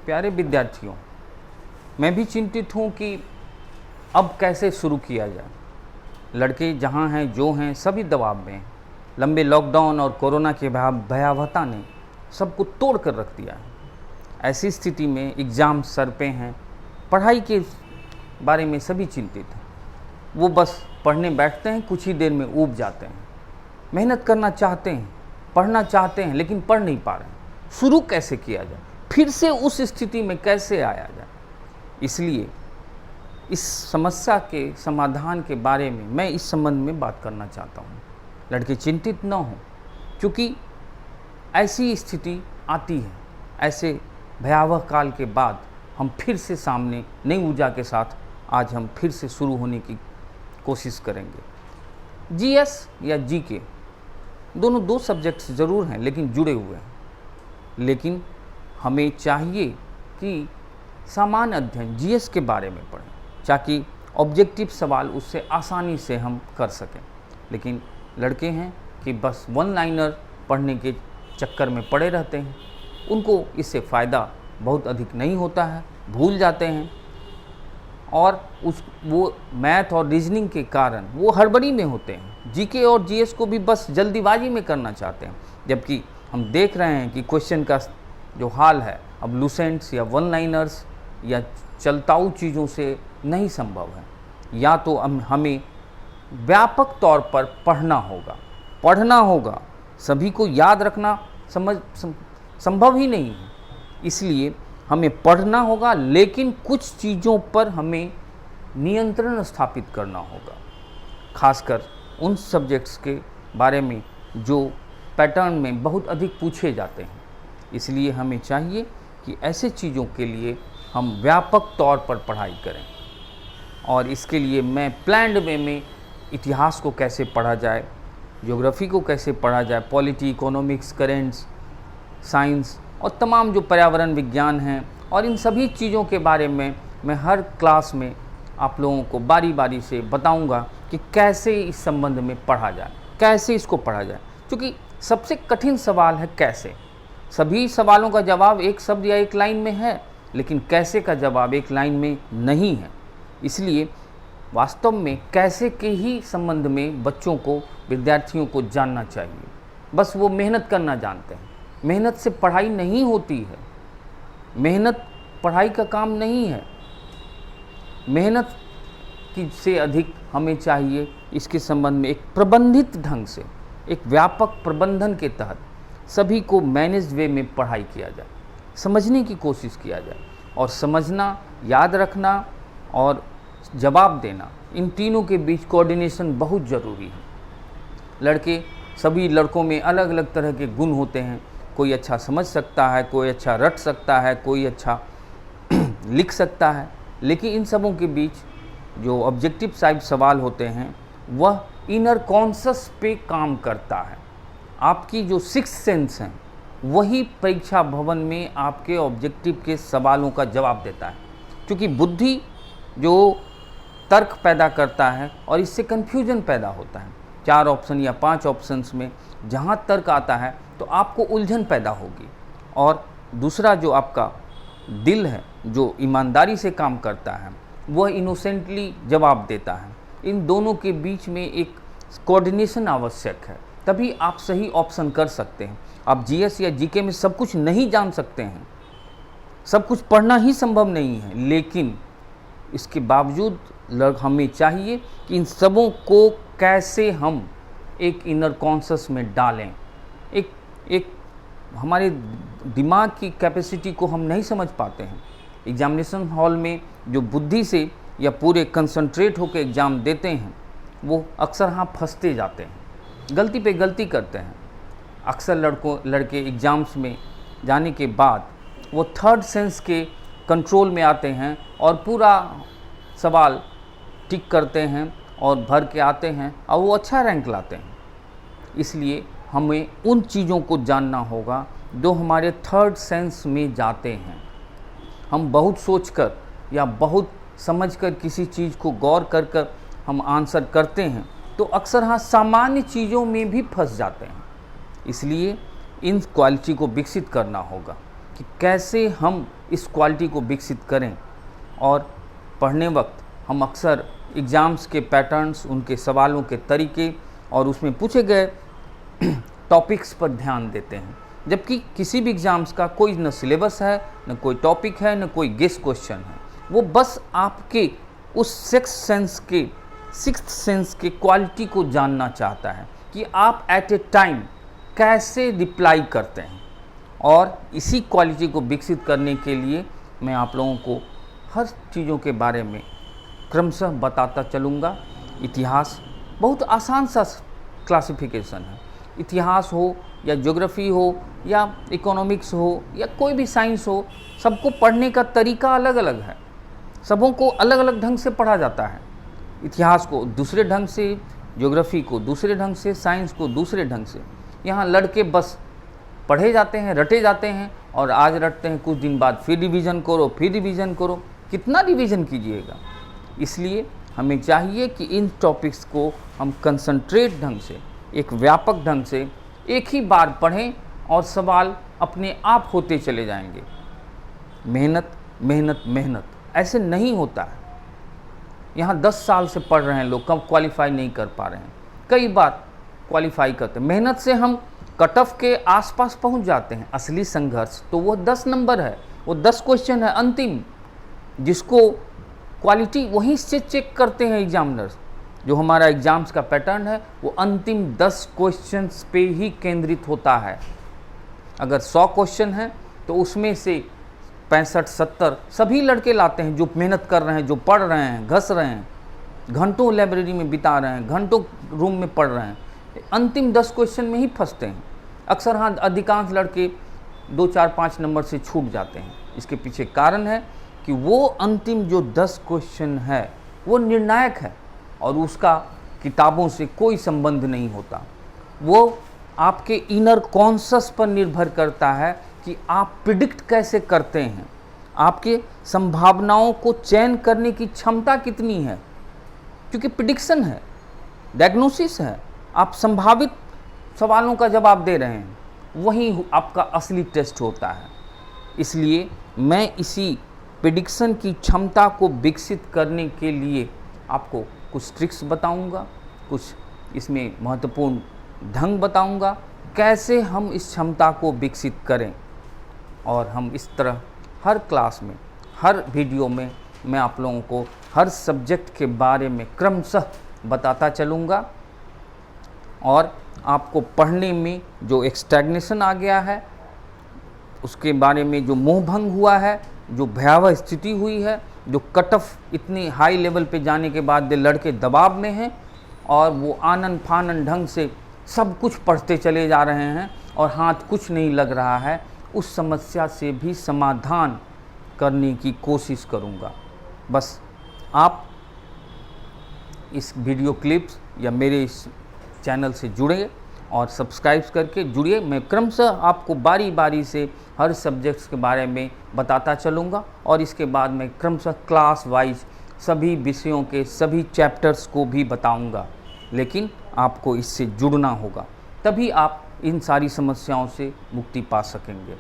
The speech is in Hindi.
प्यारे विद्यार्थियों, मैं भी चिंतित हूँ कि अब कैसे शुरू किया जाए। लड़के जहाँ हैं जो हैं सभी दबाव में हैं। लंबे लॉकडाउन और कोरोना की भयावहता ने सबको तोड़ कर रख दिया है। ऐसी स्थिति में एग्ज़ाम सर पे हैं, पढ़ाई के बारे में सभी चिंतित हैं। वो बस पढ़ने बैठते हैं, कुछ ही देर में ऊब जाते हैं। मेहनत करना चाहते हैं, पढ़ना चाहते हैं, लेकिन पढ़ नहीं पा रहे हैं। शुरू कैसे किया जाए, फिर से उस स्थिति में कैसे आया जाए। इसलिए इस समस्या के समाधान के बारे में मैं इस संबंध में बात करना चाहता हूँ। लड़के चिंतित न हों, क्योंकि ऐसी स्थिति आती है। ऐसे भयावह काल के बाद हम फिर से सामने नई ऊर्जा के साथ आज हम फिर से शुरू होने की कोशिश करेंगे। जीएस या जीके दोनों दो सब्जेक्ट्स ज़रूर हैं, लेकिन जुड़े हुए हैं। लेकिन हमें चाहिए कि सामान्य अध्ययन जीएस के बारे में पढ़ें, ताकि ऑब्जेक्टिव सवाल उससे आसानी से हम कर सकें। लेकिन लड़के हैं कि बस वन लाइनर पढ़ने के चक्कर में पड़े रहते हैं। उनको इससे फ़ायदा बहुत अधिक नहीं होता है, भूल जाते हैं और वो मैथ और रीजनिंग के कारण वो हड़बड़ी में होते हैं। जीके और जीएस को भी बस जल्दीबाजी में करना चाहते हैं, जबकि हम देख रहे हैं कि क्वेश्चन का जो हाल है अब लूसेंट्स या वन लाइनर्स या चलताऊ चीज़ों से नहीं संभव है। या तो हमें व्यापक तौर पर पढ़ना होगा। सभी को याद रखना संभव ही नहीं है। इसलिए हमें पढ़ना होगा, लेकिन कुछ चीज़ों पर हमें नियंत्रण स्थापित करना होगा, खासकर उन सब्जेक्ट्स के बारे में जो पैटर्न में बहुत अधिक पूछे जाते हैं। इसलिए हमें चाहिए कि ऐसे चीज़ों के लिए हम व्यापक तौर पर पढ़ाई करें। और इसके लिए मैं प्लान्ड वे में इतिहास को कैसे पढ़ा जाए, ज्योग्राफी को कैसे पढ़ा जाए, पॉलिटी, इकोनॉमिक्स, करेंट्स, साइंस और तमाम जो पर्यावरण विज्ञान हैं, और इन सभी चीज़ों के बारे में मैं हर क्लास में आप लोगों को बारी बारी से बताऊंगा कि कैसे इस संबंध में पढ़ा जाए, कैसे इसको पढ़ा जाए। क्योंकि सबसे कठिन सवाल है कैसे। सभी सवालों का जवाब एक शब्द या एक लाइन में है, लेकिन कैसे का जवाब एक लाइन में नहीं है। इसलिए वास्तव में कैसे के ही संबंध में बच्चों को, विद्यार्थियों को जानना चाहिए। बस वो मेहनत करना जानते हैं। मेहनत से पढ़ाई नहीं होती है। मेहनत पढ़ाई का काम नहीं है। मेहनत की से अधिक हमें चाहिए इसके संबंध में एक प्रबंधित ढंग से, एक व्यापक प्रबंधन के तहत सभी को मैनेज वे में पढ़ाई किया जाए, समझने की कोशिश किया जाए। और समझना, याद रखना और जवाब देना, इन तीनों के बीच कोऑर्डिनेशन बहुत ज़रूरी है। सभी लड़कों में अलग अलग तरह के गुण होते हैं। कोई अच्छा समझ सकता है, कोई अच्छा रट सकता है, कोई अच्छा लिख सकता है। लेकिन इन सबों के बीच जो ऑब्जेक्टिव टाइप सवाल होते हैं वह इनर कॉन्शस पे काम करता है। आपकी जो सिक्स सेंस हैं वही परीक्षा भवन में आपके ऑब्जेक्टिव के सवालों का जवाब देता है। क्योंकि बुद्धि जो तर्क पैदा करता है और इससे कन्फ्यूजन पैदा होता है। 4 ऑप्शन या 5 ऑप्शंस में जहाँ तर्क आता है तो आपको उलझन पैदा होगी। और दूसरा जो आपका दिल है, जो ईमानदारी से काम करता है, वह इनोसेंटली जवाब देता है। इन दोनों के बीच में एक कोऑर्डिनेशन आवश्यक है, तभी आप सही ऑप्शन कर सकते हैं। आप जीएस या जीके में सब कुछ नहीं जान सकते हैं, सब कुछ पढ़ना ही संभव नहीं है। लेकिन इसके बावजूद हमें चाहिए कि इन सबों को कैसे हम एक इनर कॉन्शस में डालें। एक हमारे दिमाग की कैपेसिटी को हम नहीं समझ पाते हैं। एग्जामिनेशन हॉल में जो बुद्धि से या पूरे कंसंट्रेट होकर एग्ज़ाम देते हैं वो अक्सर हाँ फंसते जाते हैं, गलती पे गलती करते हैं। अक्सर लड़के एग्ज़ाम्स में जाने के बाद वो थर्ड सेंस के कंट्रोल में आते हैं और पूरा सवाल टिक करते हैं और भर के आते हैं और वो अच्छा रैंक लाते हैं। इसलिए हमें उन चीज़ों को जानना होगा जो हमारे थर्ड सेंस में जाते हैं। हम बहुत सोचकर या बहुत समझकर किसी चीज़ को गौर कर हम आंसर करते हैं तो अक्सर हाँ सामान्य चीज़ों में भी फंस जाते हैं। इसलिए इन क्वालिटी को विकसित करना होगा। कि कैसे हम इस क्वालिटी को विकसित करें। और पढ़ने वक्त हम अक्सर एग्ज़ाम्स के पैटर्न्स, उनके सवालों के तरीके और उसमें पूछे गए टॉपिक्स पर ध्यान देते हैं, जबकि किसी भी एग्ज़ाम्स का कोई न सिलेबस है, न कोई टॉपिक है, न कोई गेस क्वेश्चन है। वो बस आपके उस सिक्स्थ सेंस के क्वालिटी को जानना चाहता है कि आप एट ए टाइम कैसे रिप्लाई करते हैं। और इसी क्वालिटी को विकसित करने के लिए मैं आप लोगों को हर चीज़ों के बारे में क्रमशः बताता चलूँगा। इतिहास बहुत आसान सा क्लासिफिकेशन है। इतिहास हो या ज्योग्राफी हो या इकोनॉमिक्स हो या कोई भी साइंस हो, सबको पढ़ने का तरीका अलग अलग है। सबों को अलग अलग ढंग से पढ़ा जाता है। इतिहास को दूसरे ढंग से, ज्योग्राफी को दूसरे ढंग से, साइंस को दूसरे ढंग से। यहाँ लड़के बस पढ़े जाते हैं, रटे जाते हैं, और आज रटते हैं, कुछ दिन बाद फिर रिवीजन करो, फिर रिवीजन करो। कितना रिवीजन कीजिएगा? इसलिए हमें चाहिए कि इन टॉपिक्स को हम कंसंट्रेट ढंग से, एक व्यापक ढंग से एक ही बार पढ़ें और सवाल अपने आप होते चले जाएंगे। मेहनत मेहनत मेहनत ऐसे नहीं होता है। यहाँ 10 साल से पढ़ रहे हैं लोग, कब क्वालिफाई नहीं कर पा रहे हैं। कई बार क्वालिफाई करते हैं। मेहनत से हम कट ऑफ के आसपास पहुँच जाते हैं। असली संघर्ष तो वो 10 नंबर है, वो 10 क्वेश्चन है अंतिम, जिसको क्वालिटी वहीं से चेक करते हैं एग्जामिनर्स। जो हमारा एग्ज़ाम्स का पैटर्न है वो अंतिम 10 क्वेश्चंस पे ही केंद्रित होता है। अगर 100 क्वेश्चन हैं तो उसमें से 65-70 सभी लड़के लाते हैं जो मेहनत कर रहे हैं, जो पढ़ रहे हैं, घस रहे हैं, घंटों लाइब्रेरी में बिता रहे हैं, घंटों रूम में पढ़ रहे हैं। अंतिम 10 क्वेश्चन में ही फंसते हैं अक्सर। हाँ, अधिकांश लड़के 2, 4, 5 नंबर से छूट जाते हैं। इसके पीछे कारण है कि वो अंतिम जो 10 क्वेश्चन है वो निर्णायक है और उसका किताबों से कोई संबंध नहीं होता। वो आपके इनर कॉन्शस पर निर्भर करता है कि आप प्रिडिक्ट कैसे करते हैं, आपके संभावनाओं को चयन करने की क्षमता कितनी है। क्योंकि प्रिडिक्शन है, डायग्नोसिस है, आप संभावित सवालों का जवाब दे रहे हैं, वही आपका असली टेस्ट होता है। इसलिए मैं इसी प्रिडिक्शन की क्षमता को विकसित करने के लिए आपको कुछ ट्रिक्स बताऊंगा, कुछ इसमें महत्वपूर्ण ढंग बताऊंगा, कैसे हम इस क्षमता को विकसित करें। और हम इस तरह हर क्लास में, हर वीडियो में मैं आप लोगों को हर सब्जेक्ट के बारे में क्रमशः बताता चलूँगा। और आपको पढ़ने में जो एक स्टैग्नेशन आ गया है, उसके बारे में जो मोहभंग हुआ है, जो भयावह स्थिति हुई है, जो कट ऑफ इतनी हाई लेवल पे जाने के बाद लड़के दबाव में हैं और वो आनन फानन ढंग से सब कुछ पढ़ते चले जा रहे हैं और हाथ कुछ नहीं लग रहा है, उस समस्या से भी समाधान करने की कोशिश करूँगा। बस आप इस वीडियो क्लिप्स या मेरे इस चैनल से जुड़े और सब्सक्राइब करके जुड़िए। मैं क्रमशः आपको बारी बारी से हर सब्जेक्ट्स के बारे में बताता चलूँगा और इसके बाद मैं क्रमशः क्लास वाइज सभी विषयों के सभी चैप्टर्स को भी बताऊँगा। लेकिन आपको इससे जुड़ना होगा, तभी आप इन सारी समस्याओं से मुक्ति पा सकेंगे।